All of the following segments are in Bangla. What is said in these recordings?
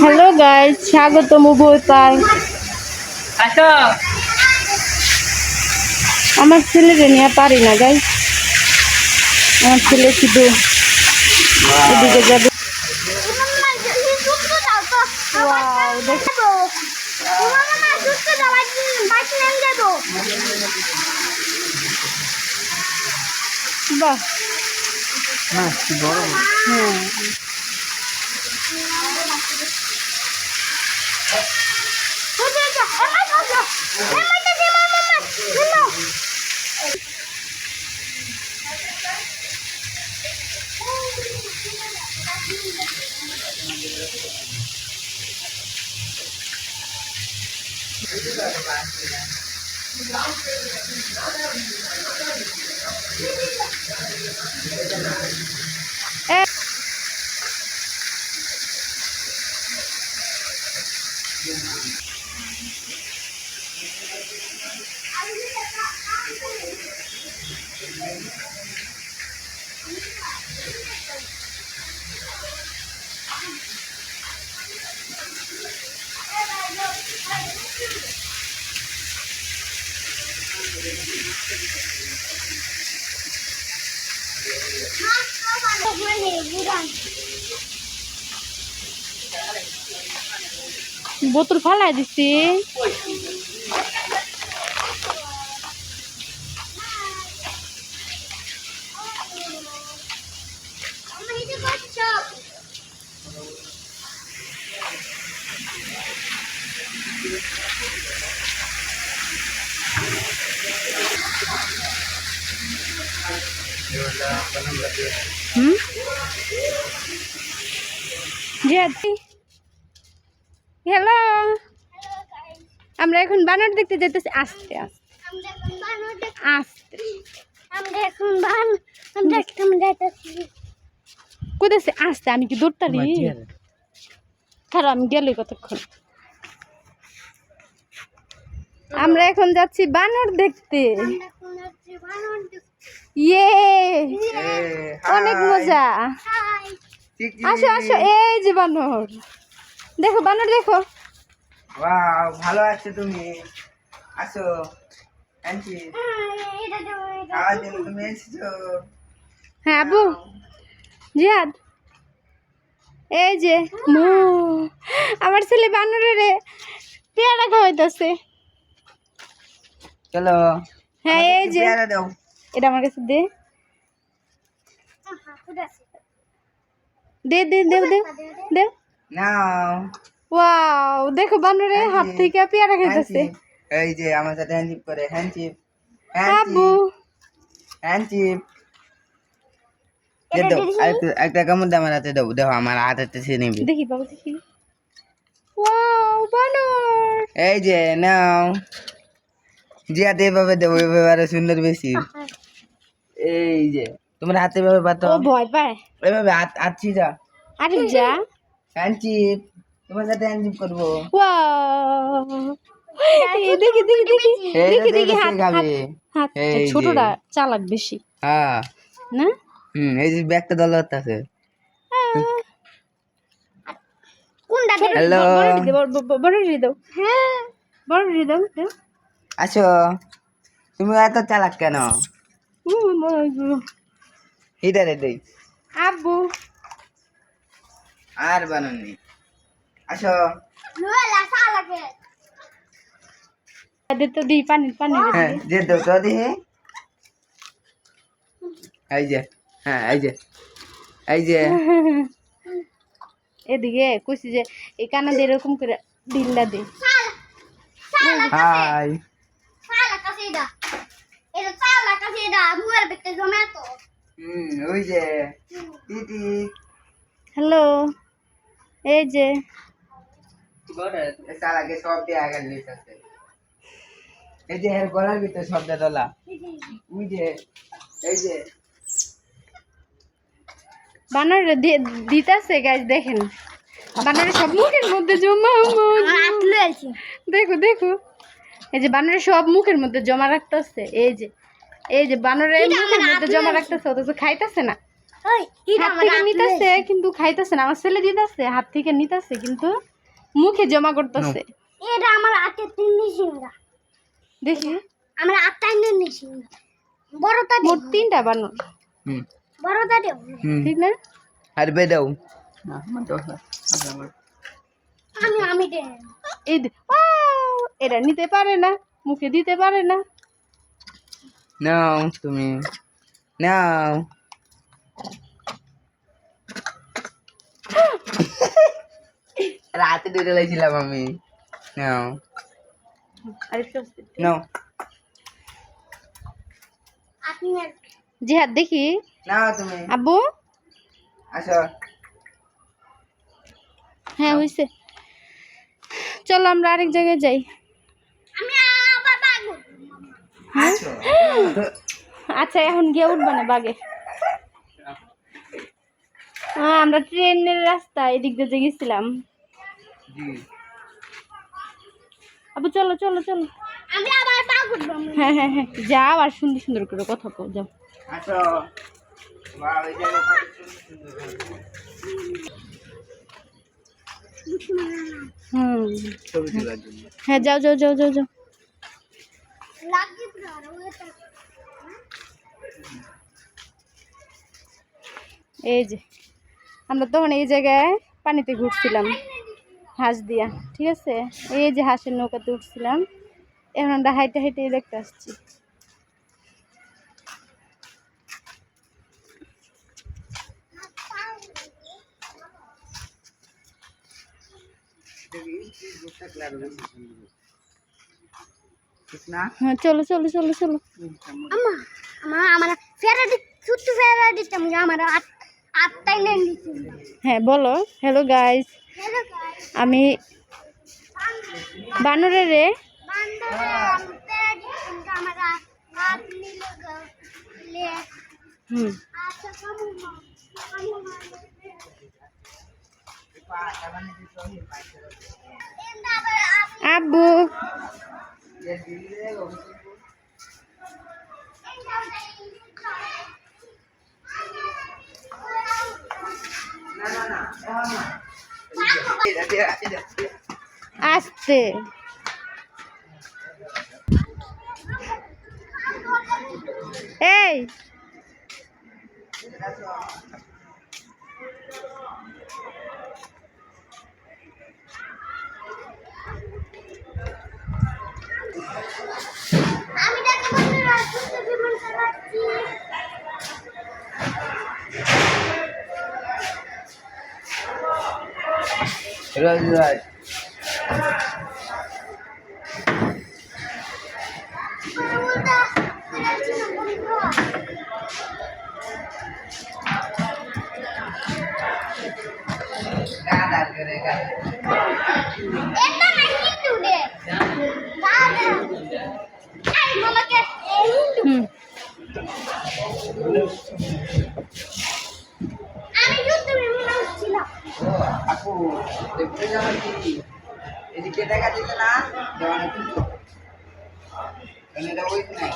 হ্যালো গাইস, স্বাগতম উভয় পার্ক। আমার ছেলেরে নিয়ে পারি না গাইস, আমার ছেলে শুধু এদিকে যাবে। বাহ, হ্যাঁ বোতল ফালাই দিছি। হ্যালো, আমরা এখন বানর দেখতে যেতেছি। আস্তে আস্তে আস্তে কোথায় আস্তে, আমি কি দৌড়তারি? খারাপ, আমি গেলে কতক্ষণ। আমরা এখন যাচ্ছি বানর দেখতে। ইয়ে, অনেক মজা। আসো আসো, এই যে বানর, দেখো বানর দেখো। ওয়াও, ভালো আছো তুমি? আসো আন্টি, খাওয়ার জন্য তুমি এসেছো? হ্যাঁ আবু, জিয়াদ, এই যে মু, আমার ছেলে বানরের পেয়ারা খাওয়াইতেছে। চলো। হ্যাঁ এই যে, দাও, এটা আমার কাছে দে দে দে দে দে দে। নাও। ওয়াও, দেখো বানরে হাত থেকে পেয়ারা খাইতেছে। এই যে আমার সাথে হ্যান্ডশিপ করে, হ্যান্ডশিপ আবু, হ্যান্ডশিপ। একটা কামড় দে আমার হাতে, দাও দেখো আমার হাতে সে নেবে। দেখি বাবু দেখি। ওয়াও বানর, এই যে নাও। জিয়াতে এভাবে দেবো, এভাবে আরো সুন্দর বেশি। এই যে তোমার হাতে এভাবে পাতো, ও ভয় পায়। এভাবে আছি যা, আরে যা, হ্যান্ডশিপ, তোমার সাথে হ্যান্ডশিপ করবো। ওয়াও, দেখি দেখি দেখি দেখি দেখি হাত হাত, ছোটটা চালাক বেশি। হ্যাঁ না, এই যে ব্যাগটা দলত আছে। হ্যালো, বড় দাও। হ্যাঁ বড় দাও দাও। আসো, তুমি এত চালাক কেন? হিটারে দেই। আব্বু আর বানাননি, আসো। তো দিই পানি পানি। হ্যাঁ যে দাও তো দেখি। এই যে, হ্যাঁ এই যে, এই যে এদিকে কইছি যে এই কানা দিয়ে এরকম করে দিল্লা দে। হাই, ওই যে দিদি। হ্যালো, এই যে চালাকে সব দিয়ে আগে লিস আছে। এই যে এর গলার ভিতরে শব্দ তোলা, ওই যে এই যে বানর দিতেছে গাইস, দেখেন বানরের সব মুখের মধ্যে জমা। দেখো দেখো, এই যে বানরের সব মুখের মধ্যে জমা রাখতেছে। এই যে এই যে বানরে মুখের মধ্যে জমা রাখতেছে, অথচ খাইতেছে না। হাত থেকে নিতেছে কিন্তু খাইতেছে না। আমার ছেলে দিতেছে, হাত থেকে নিতেছে কিন্তু মুখে জমা করতেছে। এটা আমার হাতে তিনটি সিঙ্গা। দেখি আমার হাতটা তিনটি সিঙ্গা। বড়টা মোট 3টা বানর। বড়টা দেব। ঠিক না? আর বে দাও আমি দে। এই এটা নিতে পারে না, মুখে দিতে পারে না। নাও তুমি নাও। রাতে দুটো লাইছিলাম আমি। নাও নাও আপনি জিহাদ দেখি। নাও তুমি আব্বু আসো। হ্যাঁ হয়েছে, চলো আমরা আরেক জায়গায় যাই। আমি আবার বাগু। আসো আচ্ছা এখন গিয়ে উঠবে না বাগে। হ্যাঁ আমরা ট্রেনের রাস্তা এদিক দিয়ে গেছিলাম। জি আবু চলো চলো চলো। আমি আবার বাগু। হ্যাঁ হ্যাঁ হ্যাঁ যাও আর সুন্দর সুন্দর করে কথা কও, যাও। আসো বা ওই জায়গায় কত সুন্দর ছবি তোলার জন্য। হ্যাঁ যাও যাও যাও যাও যাও। লাগি পুরো ওটা। এই যে আমরা তখন এই জায়গায় পানিতে ঘুরছিলাম হাঁস দিয়া, ঠিক আছে? এই যে হাঁসের নৌকাতে উঠছিলাম, এখন আমরা হাইটে হাইটে দেখতে আসছি। না হ্যাঁ চলো চলো চলো চলো। আমা আমার ফেরাটি ছোট্ট ফেরাটিটা আমার আটটাই নেন দিছি। হ্যাঁ বলো হ্যালো গাইস, হ্যালো গাইস। আমি বানরের রে বান্দরে ফেরাটি আমার হাত নিলে হুম আচ্ছা কামু আব্বু আসতে এই আমি দেখো বন্ধুরা সুস্থ জীবন চালাচ্ছি। রোজ রোজ গাদার করে গাদার এটা না হিন্দু রে দাদা আই মামাকে হিন্দু হুম আমি ইউটিউবে মানুষ ছিলাম। ও আপু দেখতে যাওয়া কি এদিকে দেখা দিতে না দেওয়ানা কিন্তু এটা ওই নাই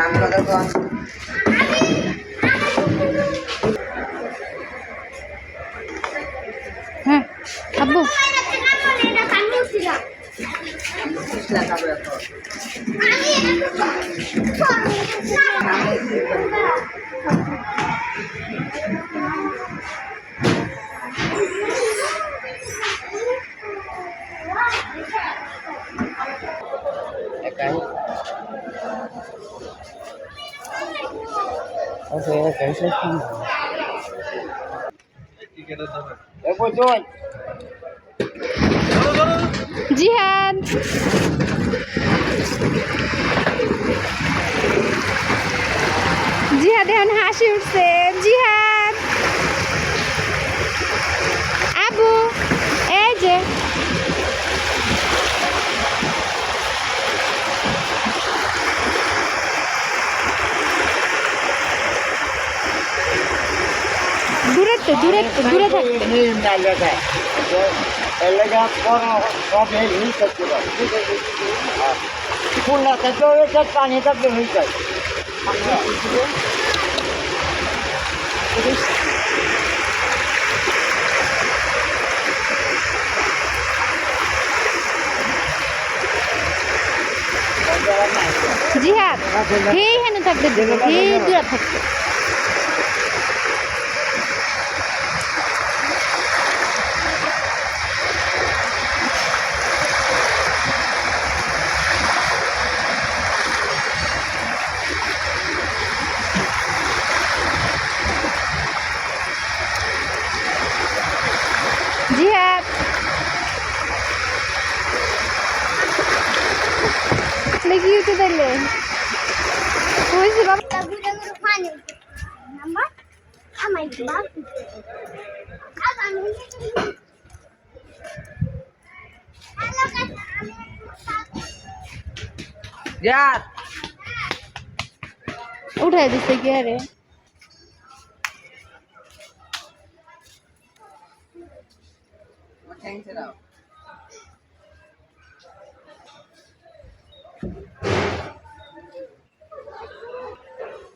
আমি কথা তো হ্যাঁ আব্বু এটা কান্নু ছিলাম একাই ওকে कैसे ফোন এ বজোই জিহাদ জিহাদ এখন হাসি উঠছে। জিহাদ আবু এই যে জানি না লেখা লেখা সব এই করতে পারে ফুল না থাকলেও এটা পানি থাকলে হয়ে যায় জিহাদ এই হেন থাকবে এই দূরে থাকবে জিহাদ নাকি উঠে দিলে বুঝছি বাবা Tagudan paano? Number? May bag. Ano? জিহাদ উঠাই দিছে কি আরে থ্যাংকস দাও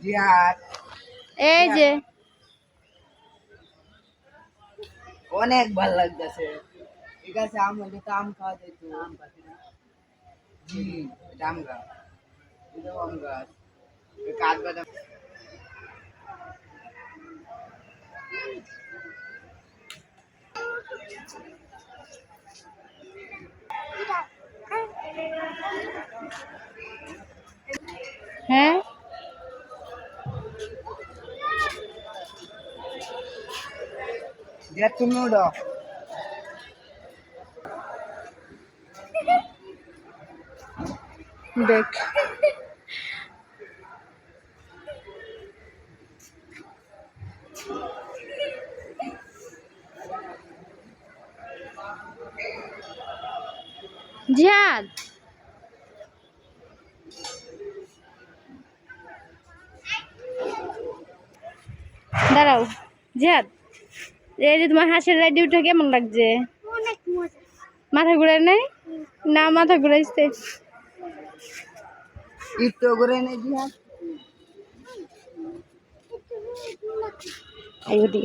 জিহাদ এই যে অনেক ভালো লাগতেছে ঠিক আছে আম হলে তো আম খাওয়া যেত আম পাতি না এটা আম গাছ এটাও আম গাছ কাঠ বাদাম হ্যাঁ জিহাদ তুমি উঠো দেখ জিহাদ দাঁড়াও জিহাদ এই যে তোমার হাঁসের রাইডি উঠে কেমন লাগছে Unek mo. মাথা ঘুরে নাই না মাথা ঘুরাইছে একটু করে নে জিহাদ আইও দি